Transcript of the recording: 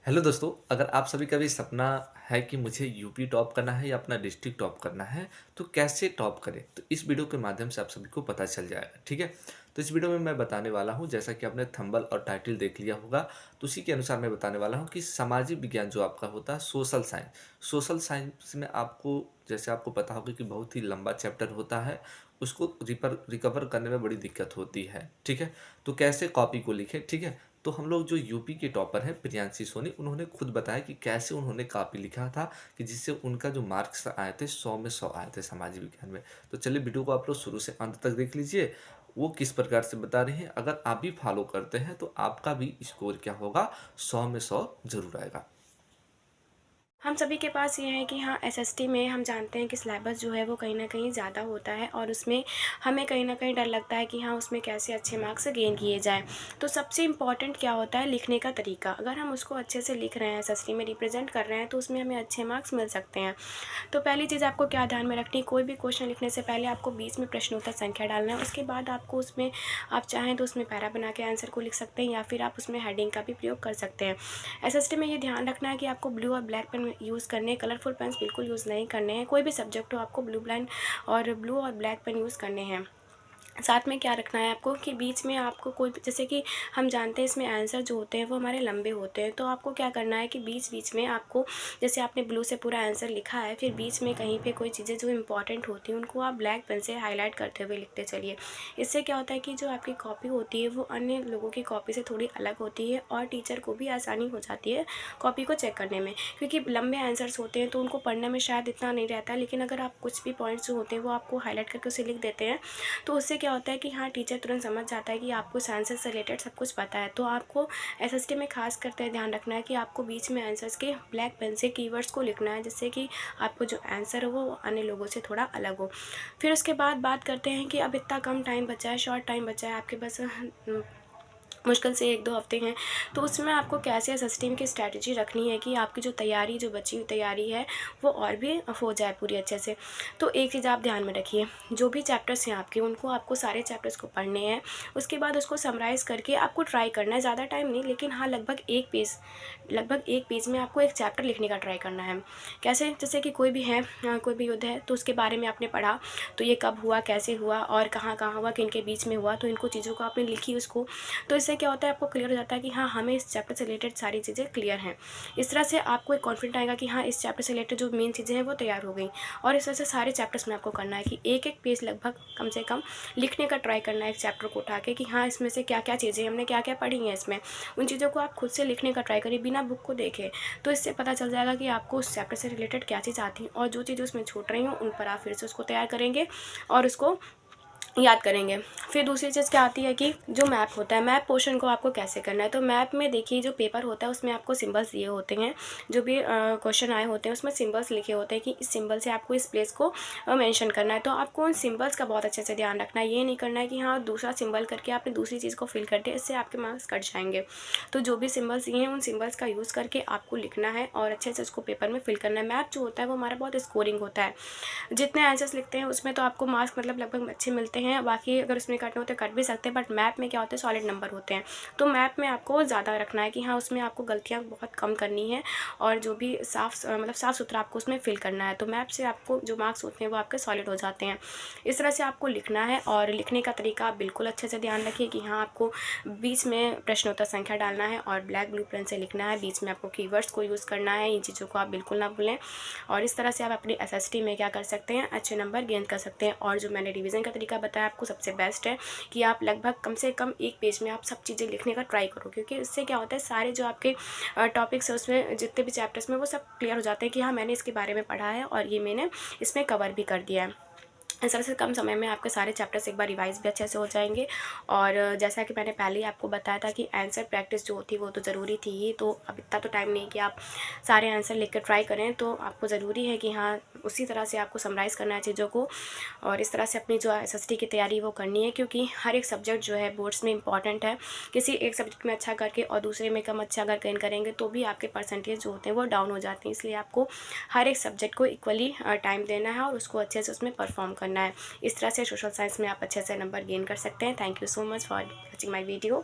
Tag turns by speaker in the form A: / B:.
A: Hello दोस्तों, अगर आप सभी का भी सपना है कि मुझे यूपी टॉप करना है या अपना डिस्ट्रिक्ट टॉप करना है, तो कैसे टॉप करें? तो इस वीडियो के माध्यम से आप सभी को पता चल जाएगा, ठीक है? तो इस वीडियो में मैं बताने वाला हूँ, जैसा कि आपने थंबनेल और टाइटल देख लिया होगा, तो उसी के अनुसार मैं बताने वाला हूँ कि सामाजिक विज्ञान जो आपका होता है, सोशल साइंस में आपको जैसे आपको पता होगा कि बहुत ही लंबा चैप्टर होता है, उसको रिकवर करने में बड़ी दिक्कत होती है, ठीक है? तो कैसे कॉपी को लिखें, ठीक है? तो हम लोग जो यूपी के टॉपर हैं प्रियांशी सोनी, उन्होंने खुद बताया कि कैसे उन्होंने कॉपी लिखा था कि जिससे उनका जो मार्क्स आए थे 100 में 100 आए थे सामाजिक विज्ञान में। तो चलिए वीडियो को आप लोग शुरू से अंत तक देख लीजिए, वो किस प्रकार से बता रही हैं। अगर आप भी फॉलो करते हैं तो आपका भी स्कोर क्या होगा, 100 में 100 जरूर आएगा।
B: हम सभी के पास ये है कि हाँ एसएसटी में हम जानते हैं कि सिलेबस जो है वो कहीं न कहीं ज़्यादा होता है और उसमें हमें कहीं न कहीं डर लगता है कि हाँ उसमें कैसे अच्छे मार्क्स गेन किए जाएँ। तो सबसे इम्पॉर्टेंट क्या होता है, लिखने का तरीका। अगर हम उसको अच्छे से लिख रहे हैं, एसएसटी में रिप्रेज़ेंट कर रहे हैं, तो उसमें हमें अच्छे मार्क्स मिल सकते हैं। तो पहली चीज़ आपको क्या ध्यान में रखनी है, कोई भी क्वेश्चन लिखने से पहले आपको बीच में प्रश्नोत्तर संख्या डालना है। उसके बाद आपको उसमें आप चाहें तो उसमें पैरा बना के आंसर को लिख सकते हैं या फिर आप उसमें हेडिंग का भी प्रयोग कर सकते हैं। एसएसटी में ये ध्यान रखना है कि आपको ब्लू और ब्लैक पेन यूज़ करने हैं, कलरफुल पेन्स बिल्कुल यूज़ नहीं करने हैं। कोई भी सब्जेक्ट हो आपको ब्लू और ब्लैक पेन यूज़ करने हैं। साथ में क्या रखना है आपको कि बीच में आपको कोई भी, जैसे कि हम जानते हैं इसमें आंसर जो होते हैं वो हमारे लंबे होते हैं, तो आपको क्या करना है कि बीच-बीच में आपको, जैसे आपने ब्लू से पूरा आंसर लिखा है, फिर बीच में कहीं पे कोई चीज़ें जो इम्पोर्टेंट होती हैं उनको आप ब्लैक पेन से हाइलाइट करते हुए लिखते चलिए। इससे क्या होता है कि जो आपकी कॉपी होती है वो अन्य लोगों की कॉपी से थोड़ी अलग होती है और टीचर को भी आसानी हो जाती है कॉपी को चेक करने में। क्योंकि लंबे आंसर्स होते हैं तो उनको पढ़ने में शायद इतना नहीं रहता है, लेकिन अगर आप कुछ भी पॉइंट्स जो होते हैं वो आपको हाइलाइट करके उसे लिख देते हैं, तो उससे क्या होता है कि हाँ टीचर तुरंत समझ जाता है कि आपको साइंस से रिलेटेड सब कुछ पता है। तो आपको एसएसटी में खास करते ध्यान रखना है कि आपको बीच में आंसर्स के ब्लैक पेन से कीवर्ड्स को लिखना है, जिससे कि आपको जो आंसर हो वो अन्य लोगों से थोड़ा अलग हो। फिर उसके बाद बात करते हैं कि अब इतना कम टाइम बचा है, शॉर्ट टाइम बचा है आपके पास, मुश्किल से 1-2 हफ़्ते हैं, तो उसमें आपको कैसे एसएसटी की स्ट्रैटेजी रखनी है कि आपकी जो तैयारी, जो बची हुई तैयारी है, वो और भी हो जाए पूरी अच्छे से। तो एक चीज़ आप ध्यान में रखिए, जो भी चैप्टर्स हैं आपके, उनको आपको सारे चैप्टर्स को पढ़ने हैं। उसके बाद उसको समराइज़ करके आपको ट्राई करना है, ज़्यादा टाइम नहीं, लेकिन हाँ लगभग 1 पेज में आपको एक चैप्टर लिखने का ट्राई करना है। कैसे? जैसे कि कोई भी है, कोई भी युद्ध है, तो उसके बारे में आपने पढ़ा, तो ये कब हुआ, कैसे हुआ और कहाँ-कहाँ हुआ, किनके बीच में हुआ, तो इनको चीज़ों को आपने लिखी उसको। तो इससे क्या होता है, आपको क्लियर हो जाता है कि हाँ हमें इस चैप्टर से रिलेटेड सारी चीज़ें क्लियर हैं। इस तरह से आपको एक कॉन्फिडेंट आएगा कि हाँ इस चैप्टर से रिलेटेड जो मेन चीज़ें हैं वो तैयार हो गई। और इस तरह से सारे चैप्टर्स में आपको करना है कि एक एक पेज लगभग कम से कम लिखने का ट्राई करना है एक चैप्टर को उठा के, कि हाँ इसमें से क्या क्या चीज़ें हमने क्या क्या पढ़ी हैं इसमें, उन चीज़ों को आप खुद से लिखने का ट्राई करिए बिना बुक को देखे। तो इससे पता चल जाएगा कि आपको उस चैप्टर से रिलेटेड क्या चीज़ आती है, और जो चीज़ उसमें छूट रही हो उन पर आप फिर से उसको तैयार करेंगे और उसको याद करेंगे। फिर दूसरी चीज़ क्या आती है कि जो मैप होता है, मैप पोर्शन को आपको कैसे करना है। तो मैप में देखिए जो पेपर होता है उसमें आपको सिंबल्स दिए होते हैं, जो भी क्वेश्चन आए होते हैं उसमें सिंबल्स लिखे होते हैं कि इस सिंबल से आपको इस प्लेस को मेंशन करना है। तो आपको उन सिंबल्स का बहुत अच्छे से ध्यान रखना है, ये नहीं करना है कि हाँ दूसरा सिंबल करके आपने दूसरी चीज़ को फिल कर दिया, इससे आपके मार्क्स कट जाएंगे। तो जो भी सिंबल्स दिए हैं उन सिंबल्स का यूज़ करके आपको लिखना है और अच्छे से उसको पेपर में फिल करना है। मैप जो होता है वो हमारा बहुत स्कोरिंग होता है, जितने आंसर्स लिखते हैं उसमें तो आपको मार्क्स मतलब लगभग अच्छे मिलते हैं, बाकी अगर उसमें कटने होते हैं कट भी सकते हैं, बट मैप में क्या होता है सॉलिड नंबर होते हैं। तो मैप में आपको ज़्यादा रखना है कि हाँ उसमें आपको गलतियाँ बहुत कम करनी है और जो भी मतलब साफ़ सुथरा आपको उसमें फिल करना है। तो मैप से आपको जो मार्क्स होते हैं वो आपके सॉलिड हो जाते हैं। इस तरह से आपको लिखना है और लिखने का तरीका आप बिल्कुल अच्छे से ध्यान रखिए कि हाँ आपको बीच में प्रश्नोत्तर संख्या डालना है और ब्लैक ब्लू पेन से लिखना है, बीच में आपको कीवर्ड्स को यूज़ करना है, इन चीज़ों को आप बिल्कुल ना भूलें। और इस तरह से आप अपनी एसएसटी में क्या कर सकते हैं, अच्छे नंबर गेन कर सकते हैं। और जो मैंने रिवीजन का तरीका बताया आपको सबसे बेस्ट है कि आप लगभग कम से कम 1 पेज में आप सब चीज़ें लिखने का ट्राई करो, क्योंकि इससे क्या होता है सारे जो आपके टॉपिक्स हैं उसमें जितने भी चैप्टर्स में वो सब क्लियर हो जाते हैं कि हाँ मैंने इसके बारे में पढ़ा है और ये मैंने इसमें कवर भी कर दिया है। इस तरह से कम समय में आपके सारे चैप्टर्स एक बार रिवाइज़ भी अच्छे से हो जाएँगे। और जैसा कि मैंने पहले ही आपको बताया था कि आंसर प्रैक्टिस जो होती है वो तो ज़रूरी थी ही, तो अब इतना तो टाइम नहीं कि आप सारे आंसर लिख के ट्राई करें, तो आपको ज़रूरी है कि हाँ उसी तरह से आपको समराइज़ करना है चीज़ों को और इस तरह से अपनी जो एसएसटी की तैयारी वो करनी है, क्योंकि हर एक सब्जेक्ट जो है बोर्ड्स में इंपॉर्टेंट है। किसी एक सब्जेक्ट में अच्छा करके और दूसरे में कम अच्छा अगर गेन करेंगे तो भी आपके परसेंटेज जो होते हैं वो डाउन हो जाते हैं, इसलिए आपको हर एक सब्जेक्ट को इक्वली टाइम देना है और उसको अच्छे से उसमें परफॉर्म करना है। इस तरह से सोशल साइंस में आप अच्छे से नंबर गेन कर सकते हैं। Thank you so much for watching my video.